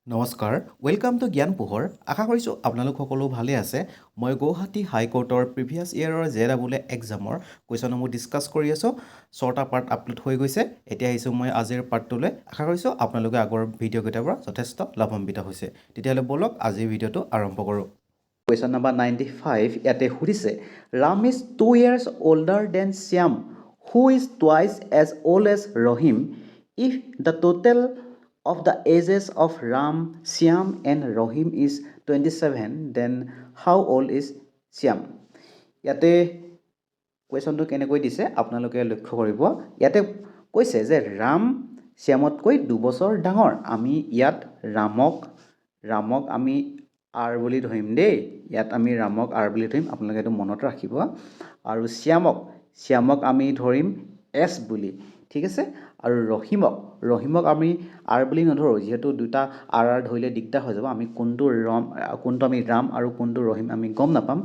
নমস্কাৰ welcome to জ্ঞান পোহৰ আশা কৰিছোঁ আপোনালোক সকলো ভালে আছে মই গুৱাহাটী হাইকোৰ্টৰ প্ৰিভিয়াছ ইয়েৰৰ JEE এক্সামৰ কুৱেশ্যনসমূহ ডিছকাছ কৰি আছোঁ 6টা পাৰ্ট আপলোড হৈ গৈছে এতিয়া আহিছোঁ মই আজিৰ পাৰ্টটোলৈ আশা কৰিছোঁ আপোনালোকে আগৰ ভিডিঅ'কেইটাৰ পৰা যথেষ্ট লাভান্বিত হৈছে তেতিয়াহ'লে বলক আজিৰ ভিডিঅ'টো আৰম্ভ কৰোঁ কুৱেশ্যন নম্বৰ 95 ইয়াতে সুধিছে Ram is 2 years older than Shyam who is twice as old as Rahim if the total of the ages of Ram, Shyam and Rohim is 27, then how old is Shyam? ইয়াতে কুৱেশ্যনটো কেনেকৈ দিছে আপোনালোকে লক্ষ্য কৰিব ইয়াতে কৈছে যে ৰাম শ্যামতকৈ 2 বছৰ ডাঙৰ আমি ইয়াত ৰামক আমি আৰ বুলি ধৰিম দেই ইয়াত আমি ৰামক আৰ বুলি ধৰিম আপোনালোকে এইটো মনত ৰাখিব আৰু শ্যামক আমি ধৰিম এছ বুলি ঠিক আছে আৰু ৰহিমক আমি আৰ বুলি নধৰোঁ যেহেতু দুটা আৰ ধৰিলে দিগদাৰ হৈ যাব আমি কোনটো আমি ৰাম আৰু কোনটো ৰহিম আমি গম নাপাম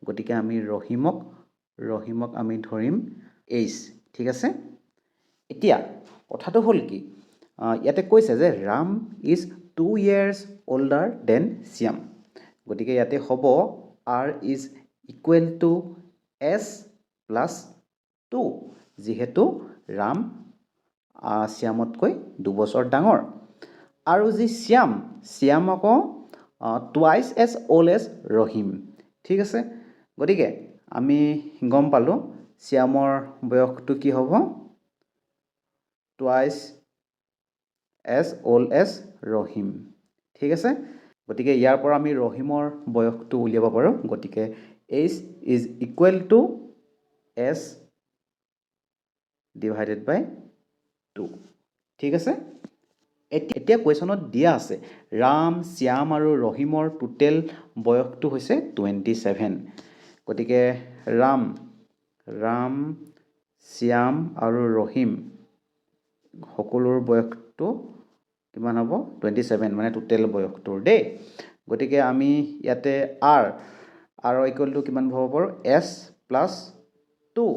গতিকে আমি ৰহিমক আমি ধৰিম এইচ ঠিক আছে এতিয়া কথাটো হ'ল কি ইয়াতে কৈছে যে Ram is 2 years older than Shyam গতিকে ইয়াতে হ'ব R is equal to S plus 2 যিহেতু ৰাম শ্যামতকৈ 2 বছৰ ডাঙৰ আৰু যি শ্যাম আকৌ twice as old as Rahim ঠিক আছে গতিকে আমি গম পালোঁ শ্যামৰ বয়সটো কি হ'ব twice as old as Rahim ঠিক আছে গতিকে ইয়াৰ পৰা আমি ৰহিমৰ বয়সটো উলিয়াব পাৰোঁ গতিকে H is equal to S divided by 2 ঠিক আছে এতিয়া কুৱেশ্যনত দিয়া আছে ৰাম শ্যাম আৰু ৰহিমৰ টোটেল বয়সটো হৈছে 27 গতিকে ৰাম শ্যাম আৰু ৰহিম সকলোৰ বয়সটো কিমান হ'ব 27 মানে টোটেল বয়সটোৰ দেই গতিকে আমি ইয়াতে আৰ ইকুৱেল টু কিমান হ'ব পাৰোঁ এছ প্লাছ 2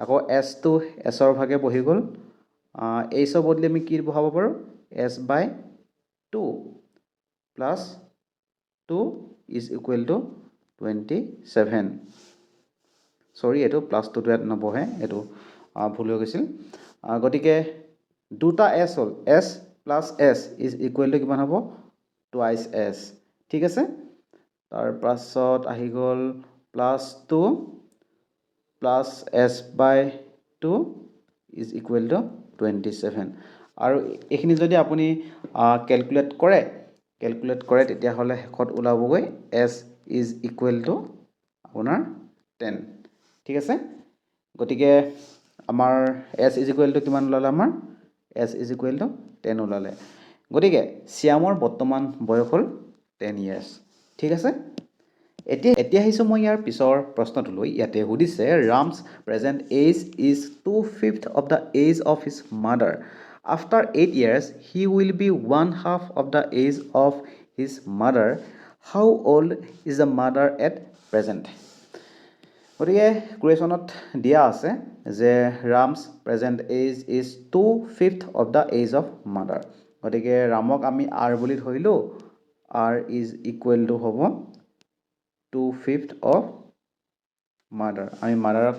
আকৌ এছটো এছৰ ভাগে বহি গ'ল এইচৰ বদলি আমি কি বহাব পাৰোঁ S by 2 plus 2 is equal to 27 sorry এইটো প্লাছ 2টো ইয়াত নবহে এইটো ভুল হৈ গৈছিল গতিকে দুটা এছ হ'ল S plus S is equal to কিমান হ'ব টুৱাইচ এছ ঠিক আছে তাৰপাছত আহি গ'ল plus 2 plus S by 2 is equal to 27 আৰু এইখিনি যদি আপুনি কেলকুলেট কৰে তেতিয়াহ'লে শেষত ওলাবগৈ এছ ইজ ইকুৱেল টু আপোনাৰ 10 ঠিক আছে গতিকে আমাৰ এছ ইজ ইকুৱেল টু কিমান ওলালে আমাৰ এছ ইজ ইকুৱেল টু 10 ওলালে গতিকে শ্যামৰ বৰ্তমান বয়স হ'ল 10 years ঠিক আছে এতিয়া আহিছোঁ মই ইয়াৰ পিছৰ প্ৰশ্নটোলৈ ইয়াতে সুধিছে Ram's present age is 2/5 of the age of his mother after 8 years he will be 1/2 of the age of his mother how old is the mother at present গতিকে কুৱেশ্যনত দিয়া আছে যে Ram's present age is 2/5 of the age of mother গতিকে ৰামক আমি R বুলি ধৰিলোঁ R is equal two হ'ব 2/5 of mother আমি মাদাৰক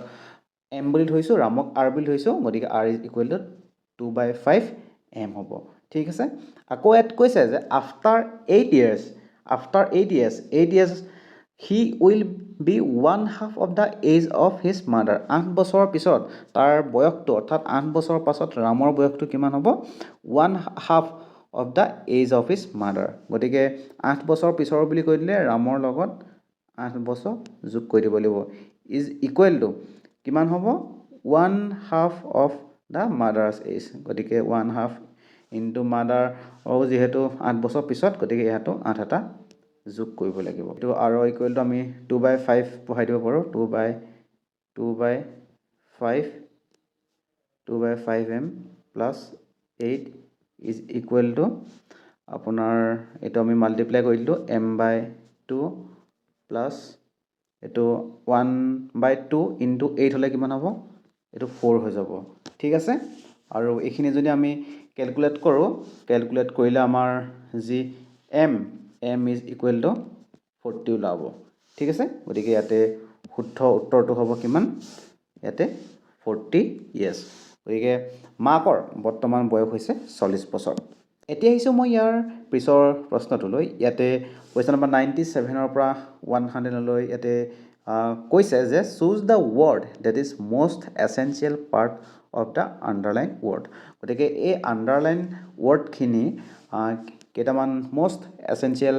এম বুলি ধৰিছোঁ ৰামক আৰ বুলি ধৰিছোঁ গতিকে R is equal to 2/5 M হ'ব ঠিক আছে আকৌ ইয়াত কৈছে যে after 8 years he will be 1/2 of the age of his mother 8 বছৰৰ পিছত তাৰ বয়সটো অৰ্থাৎ 8 বছৰৰ পাছত ৰামৰ বয়সটো কিমান হ'ব 1/2 of the age of his mother গতিকে 8 বছৰ পিছৰ বুলি কৈ দিলে ৰামৰ লগত 8 বছৰ যোগ কৰি দিব লাগিব ইজ ইকুৱেল টু কিমান হ'ব 1/2 of the mother's age গতিকে 1/2 ইনটু মাদাৰ যিহেতু 8 বছৰ পিছত গতিকে ইয়াতো 8 এটা যোগ কৰিব লাগিব এইটো আৰ ইকুৱেল টু আমি 2/5 বহাই দিব পাৰোঁ 2/5m plus 8 is equal to আপোনাৰ এইটো আমি মাল্টিপ্লাই কৰি দিলোঁ m/2 প্লাছ এইটো 1/2 ইনটু 8 হ'লে কিমান হ'ব এইটো 4 হৈ যাব ঠিক আছে আৰু এইখিনি যদি আমি কেলকুলেট কৰিলে আমাৰ যি m ইজ ইকুৱেল টু 40 ওলাব ঠিক আছে গতিকে ইয়াতে শুদ্ধ উত্তৰটো হ'ব কিমান ইয়াতে 40 ইয়েছ গতিকে মাকৰ বৰ্তমান বয়স হৈছে 40 বছৰ এতিয়া আহিছোঁ মই ইয়াৰ পিছৰ প্ৰশ্নটোলৈ ইয়াতে কুৱেশ্যন নম্বৰ 97 পৰা 100 লৈ ইয়াতে কৈছে যে choose the word that is most essential part of the underline word গতিকে এই আণ্ডাৰলাইন ৱৰ্ডখিনি কেইটামান মষ্ট এছেঞ্চিয়েল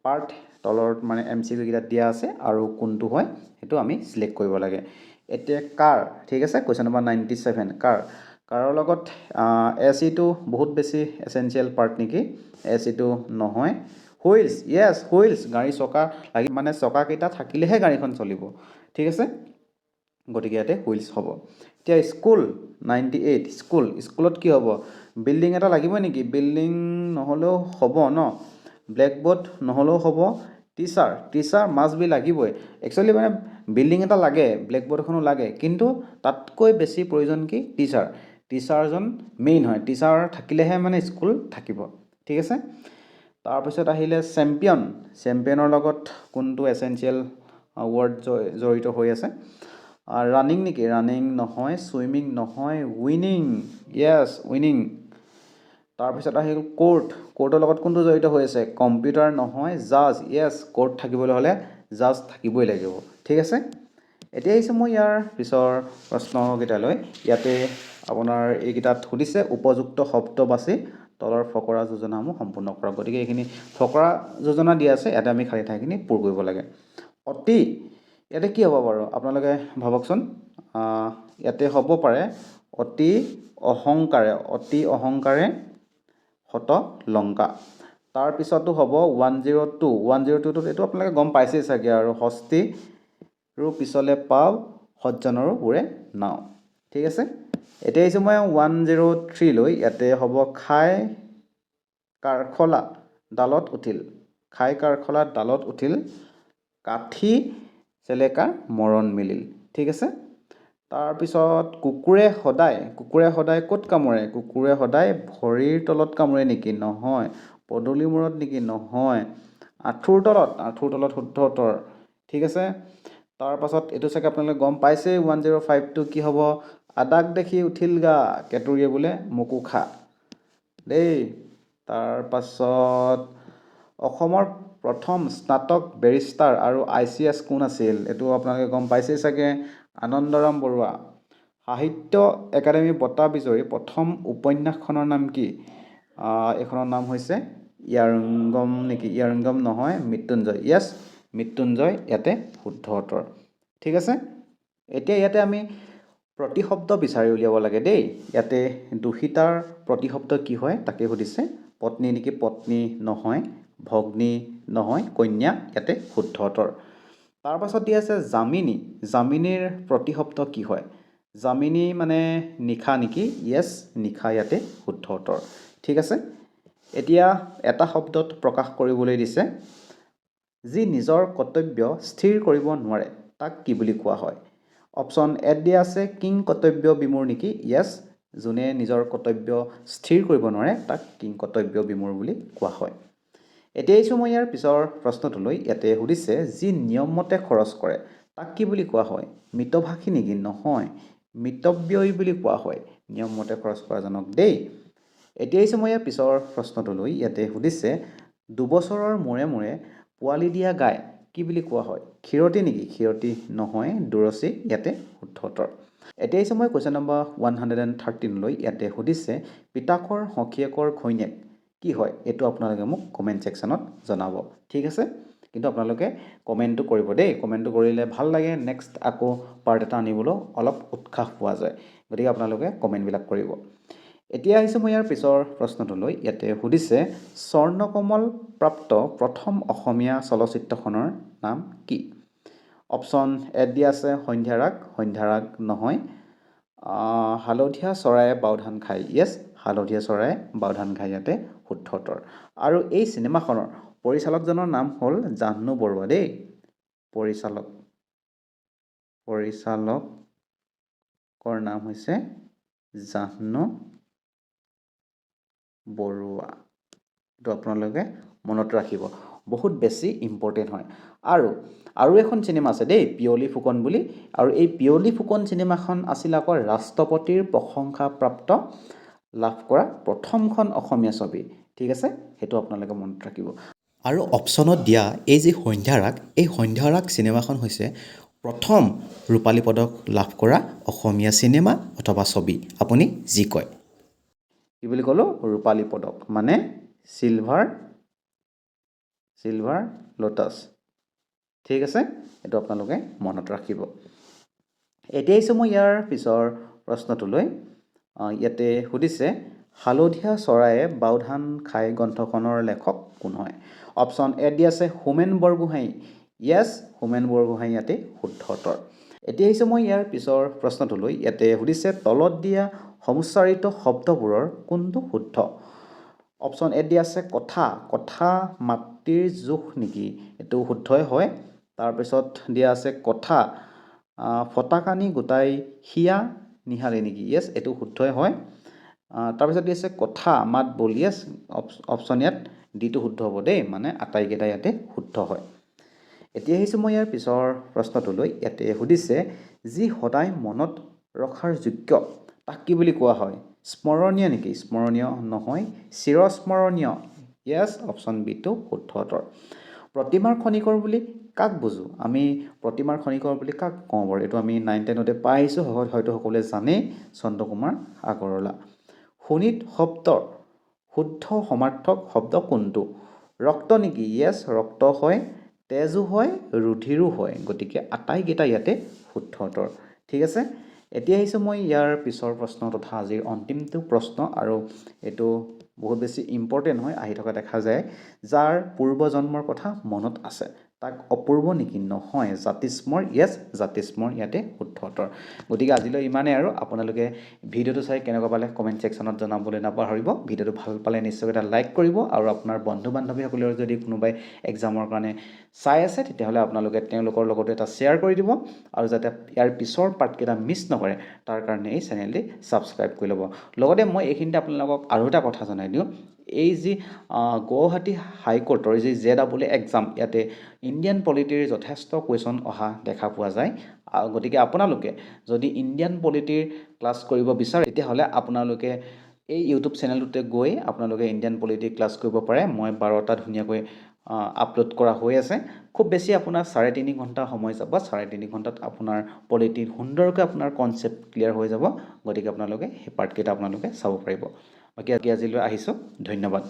পাৰ্ট তলত মানে MCQ কেইটাত দিয়া আছে আৰু কোনটো হয় সেইটো আমি সিলেক্ট কৰিব লাগে এতিয়া কাৰ ঠিক আছে কুৱেশ্যন নম্বৰ 97 কাৰৰ লগত এচিটো বহুত বেছি এছেঞ্চিয়েল পাৰ্ট নেকি এচিটো নহয় হুইলছ ইয়েছ হুইলছ গাড়ী চকা লাগি মানে চকাকেইটা থাকিলেহে গাড়ীখন চলিব ঠিক আছে গতিকে ইয়াতে হুইলছ হ'ব এতিয়া স্কুল 98 স্কুলত কি হ'ব বিল্ডিং এটা লাগিবই নেকি বিল্ডিং নহ'লেও হ'ব ন ব্লেকবোৰ্ড নহ'লেও হ'ব টিচাৰ মাষ্ট বি লাগিবই একচুৱেলি মানে বিল্ডিং এটা লাগে ব্লেকবোৰ্ড এখনো লাগে কিন্তু তাতকৈ বেছি প্ৰয়োজন কি টিচাৰজন মেইন হয় টিচাৰ থাকিলেহে মানে স্কুল থাকিব ঠিক আছে তাৰপিছত আহিলে চেম্পিয়নৰ লগত কোনটো এছেঞ্চিয়েল ৱৰ্ড জড়িত হৈ আছে ৰানিং নেকি ৰানিং নহয় ছুইমিং নহয় উইনিং ইয়েছ উইনিং তাৰপিছত আহিল কোৰ্টৰ লগত কোনটো জড়িত হৈ আছে কম্পিউটাৰ নহয় জাজ ইয়েছ কোৰ্ট থাকিবলৈ হ'লে জাজ থাকিবই লাগিব ঠিক আছে এতিয়া আহিছোঁ মই ইয়াৰ পিছৰ প্ৰশ্নকেইটালৈ ইয়াতে আপোনাৰ এইকেইটাত সুধিছে উপযুক্ত শব্দ বাছি তলৰ ফকৰা যোজনাসমূহ সম্পূৰ্ণ কৰক গতিকে এইখিনি ফকৰা যোজনা দিয়া আছে ইয়াতে আমি খালী ঠাইখিনি পূৰ কৰিব লাগে অতি ইয়াতে কি হ'ব বাৰু আপোনালোকে ভাবকচোন ইয়াতে হ'ব পাৰে অতি অহংকাৰে হত লংকা তাৰপিছতো হ'ব 102টোত এইটো আপোনালোকে গম পাইছেই চাগে আৰু হস্তিৰো পিছলৈ পাও সজ্জনৰো উৰে নাও ঠিক আছে এতিয়া আহিছোঁ মই 103 লৈ ইয়াতে হ'ব খাই কাৰখলা ডালত উঠিল কাঠি চেলেকাৰ মৰণ মিলিল ঠিক আছে তাৰপিছত কুকুৰে সদায় ক'ত কামোৰে কুকুৰে সদায় ভৰিৰ তলত কামোৰে নেকি নহয় পদূলি মূৰত নেকি নহয় আঁঠুৰ তলত শুদ্ধ উত্তৰ ঠিক আছে তাৰপাছত এইটো চাগে আপোনালোকে গম পাইছেই 105টো কি হ'ব আদাক দেখি উঠিল গা কেতুৰিয়ে বোলে মোকো খা দেই তাৰপাছত অসমৰ প্ৰথম স্নাতক বেৰিষ্টাৰ আৰু ICS কোন আছিল এইটো আপোনালোকে গম পাইছেই চাগে আনন্দৰাম বৰুৱা সাহিত্য একাডেমী বঁটা বিজয়ী প্ৰথম উপন্যাসখনৰ নাম কি এইখনৰ নাম হৈছে ইয়াৰুঙ্গম নহয় মৃত্যুঞ্জয় ইয়েছ মৃত্যুঞ্জয় ইয়াতে শুদ্ধ উত্তৰ ঠিক আছে এতিয়া ইয়াতে আমি প্ৰতিশব্দ বিচাৰি উলিয়াব লাগে দেই ইয়াতে দোষিতাৰ প্ৰতিশব্দ কি হয় তাকে সুধিছে পত্নী নেকি পত্নী নহয় ভগ্নী নহয় কন্যা ইয়াতে শুদ্ধ উত্তৰ তাৰপাছত দিয়া আছে জামিনীৰ প্ৰতিশব্দ কি হয় জামিনী মানে নিশা নেকি ইয়েছ নিশা ইয়াতে শুদ্ধ উত্তৰ ঠিক আছে এতিয়া এটা শব্দত প্ৰকাশ কৰিবলৈ দিছে যি নিজৰ কৰ্তব্য স্থিৰ কৰিব নোৱাৰে তাক কি বুলি কোৱা হয় অপশ্যন এত দিয়া আছে কিং কৰ্তব্য বিমূৰ নেকি ইয়েছ যোনে নিজৰ কৰ্তব্য স্থিৰ কৰিব নোৱাৰে তাক কিং কৰ্তব্য বিমূৰ বুলি কোৱা হয় এতিয়া আহিছোঁ মই ইয়াৰ পিছৰ প্ৰশ্নটোলৈ ইয়াতে সুধিছে যি নিয়মমতে খৰচ কৰে তাক কি বুলি কোৱা হয় মিতভাষী নেকি নহয় মিতব্যয়ী বুলি কোৱা হয় নিয়মমতে খৰচ কৰাজনক দেই এতিয়া আহিছোঁ মই ইয়াৰ পিছৰ প্ৰশ্নটোলৈ ইয়াতে সুধিছে দুবছৰৰ মূৰে মূৰে পোৱালি দিয়া গাই কি বুলি কোৱা হয় ক্ষীৰতী নেকি ক্ষীৰতী নহয় দুৰচি ইয়াতে শুদ্ধ উত্তৰ এতিয়া আহিছোঁ মই কুৱেশ্যন নম্বৰ 113 লৈ ইয়াতে সুধিছে পিতাকৰ সখীয়েকৰ ঘৈণীয়েক কি হয় এইটো আপোনালোকে মোক কমেণ্ট ছেকশ্যনত জনাব ঠিক আছে কিন্তু আপোনালোকে কমেণ্টটো কৰিব দেই কমেণ্টটো কৰিলে ভাল লাগে নেক্সট আকৌ পাৰ্ট এটা আনিবলৈ অলপ উৎসাহ পোৱা যায় গতিকে আপোনালোকে কমেণ্টবিলাক কৰিব এতিয়া আহিছোঁ মই ইয়াৰ পিছৰ প্ৰশ্নটোলৈ ইয়াতে সুধিছে স্বৰ্ণকমল প্ৰাপ্ত প্ৰথম অসমীয়া চলচ্চিত্ৰখনৰ নাম কি অপশ্যন এত দিয়া আছে সন্ধ্যাৰাগ নহয় হালধীয়া চৰায়ে বাওধান খায় ইয়েছ হালধীয়া চৰায়ে বাওধান খায় ইয়াতে শুদ্ধ উত্তৰ আৰু এই চিনেমাখনৰ পৰিচালকজনৰ নাম হ'ল জাহ্নু বৰুৱা দেই পৰিচালকৰ নাম হৈছে জাহ্নু বৰুৱা এইটো আপোনালোকে মনত ৰাখিব বহুত বেছি ইম্পৰ্টেণ্ট হয় আৰু এখন চিনেমা আছে দেই পিয়লি ফুকন বুলি আৰু এই পিয়লি ফুকন চিনেমাখন আছিল আকৌ ৰাষ্ট্ৰপতিৰ প্ৰশংসাপ্ৰাপ্ত লাভ কৰা প্ৰথমখন অসমীয়া ছবি ঠিক আছে সেইটো আপোনালোকে মনত ৰাখিব আৰু অপশ্যনত দিয়া এই যি সন্ধ্যা ৰাগ এই সন্ধ্যা ৰাগ চিনেমাখন হৈছে প্ৰথম ৰূপালী পদক লাভ কৰা অসমীয়া চিনেমা অথবা ছবি আপুনি যি কয় কি বুলি ক'লো ৰূপালী পদক মানে চিলভাৰ লোটাছ ঠিক আছে এইটো আপোনালোকে মনত ৰাখিব এতিয়া আহিছোঁ মই ইয়াৰ পিছৰ প্ৰশ্নটোলৈ ইয়াতে সুধিছে হালধীয়া চৰায়ে বাওধান খাই গ্ৰন্থখনৰ লেখক কোন হয় অপশ্যন এ দি আছে হোমেন বৰগোহাঁই য়েছ হোমেন বৰগোহাঁই ইয়াতে শুদ্ধ উত্তৰ এতিয়া আহিছোঁ মই ইয়াৰ পিছৰ প্ৰশ্নটোলৈ ইয়াতে সুধিছে তলত দিয়া সমুচ্চাৰিত শব্দবোৰৰ কোনটো শুদ্ধ অপশ্যন এ দি আছে কথা মাতৃৰ জোখ নেকি এইটো শুদ্ধই হয় তাৰপিছত দিয়া আছে কথা ফটাকানি গোটাই হিয়া নিহালে নেকি য়েছ এইটো শুদ্ধই হয় তাৰপিছত দি আছে কথা মাত বল য়েছ অপশ্যন ইয়াত ডিটো শুদ্ধ হ'ব দেই মানে আটাইকেইটা ইয়াতে শুদ্ধ হয় এতিয়া আহিছোঁ মই ইয়াৰ পিছৰ প্ৰশ্নটোলৈ ইয়াতে সুধিছে যি সদায় মনত ৰখাৰ যোগ্য তাক কি বুলি কোৱা হয় স্মৰণীয় নেকি স্মৰণীয় নহয় চিৰস্মৰণীয় য়েছ অপশ্যন বিটো শুদ্ধ উত্তৰ প্ৰতিমাৰ খনিকৰ বুলি কাক বুজোঁ আমি প্ৰতিমাৰ খনিকৰ বুলি কাক কওঁ বাৰু এইটো আমি 9-10তে পাই আহিছোঁ হয়তো সকলোৱে জানেই চন্দ্ৰকুমাৰ আগৰৱালা শোণিত শব্দৰ শুদ্ধ সমাৰ্থক শব্দ কোনটো ৰক্ত নেকি য়েছ ৰক্ত হয় তেজো হয় ৰুধিৰো হয় গতিকে আটাইকেইটা ইয়াতে শুদ্ধ উত্তৰ ঠিক আছে এতিয়া আহিছোঁ মই ইয়াৰ পিছৰ প্ৰশ্ন তথা আজিৰ অন্তিমটো প্ৰশ্ন আৰু এইটো বহুত বেছি ইম্পৰ্টেণ্ট হয় আহি থকা দেখা যায় যাৰ পূৰ্বজন্মৰ কথা মনত আছে তাক অপূৰ্ব নেকি নহয় জাতিস্মৰ য়েছ জাতিস্মৰ ইয়াতে শুদ্ধ উত্তৰ গতিকে আজিলৈ ইমানেই আৰু আপোনালোকে ভিডিঅ'টো চাই কেনেকুৱা পালে কমেণ্ট ছেকশ্যনত জনাবলৈ নাপাহৰিব ভিডিঅ'টো ভাল পালে নিশ্চয় এটা লাইক কৰিব আৰু আপোনাৰ বন্ধু বান্ধৱীসকলৰ যদি কোনোবাই এক্সামৰ কাৰণে চাই আছে তেতিয়াহ'লে আপোনালোকে তেওঁলোকৰ লগতো এটা শ্বেয়াৰ কৰি দিব আৰু যাতে ইয়াৰ পিছৰ পাৰ্টকেইটা মিছ নকৰে তাৰ কাৰণে এই চেনেলটি ছাবস্ক্ৰাইব কৰি ল'ব লগতে মই এইখিনিতে আপোনালোকক আৰু এটা কথা জনাই দিওঁ এই যি গুৱাহাটী হাইকোৰ্টৰ যি JEE এক্সাম ইয়াতে ইণ্ডিয়ান পলিটিৰ যথেষ্ট কুৱেশ্যন অহা দেখা পোৱা যায় গতিকে আপোনালোকে যদি ইণ্ডিয়ান পলিটিৰ ক্লাছ কৰিব বিচাৰে তেতিয়াহ'লে আপোনালোকে এই ইউটিউব চেনেলটোতে গৈ আপোনালোকে ইণ্ডিয়ান পলিটি ক্লাছ কৰিব পাৰে মই 12টা ধুনীয়াকৈ আপলোড কৰা হৈ আছে খুব বেছি আপোনাৰ 3.5 ঘণ্টা সময় যাব 3.5 ঘণ্টাত আপোনাৰ পলিটি সুন্দৰকৈ আপোনাৰ কনচেপ্ট ক্লিয়াৰ হৈ যাব গতিকে আপোনালোকে সেই পাৰ্টকেইটা আপোনালোকে চাব পাৰিব বাকী আজিলৈ আহিছোঁ ধন্যবাদ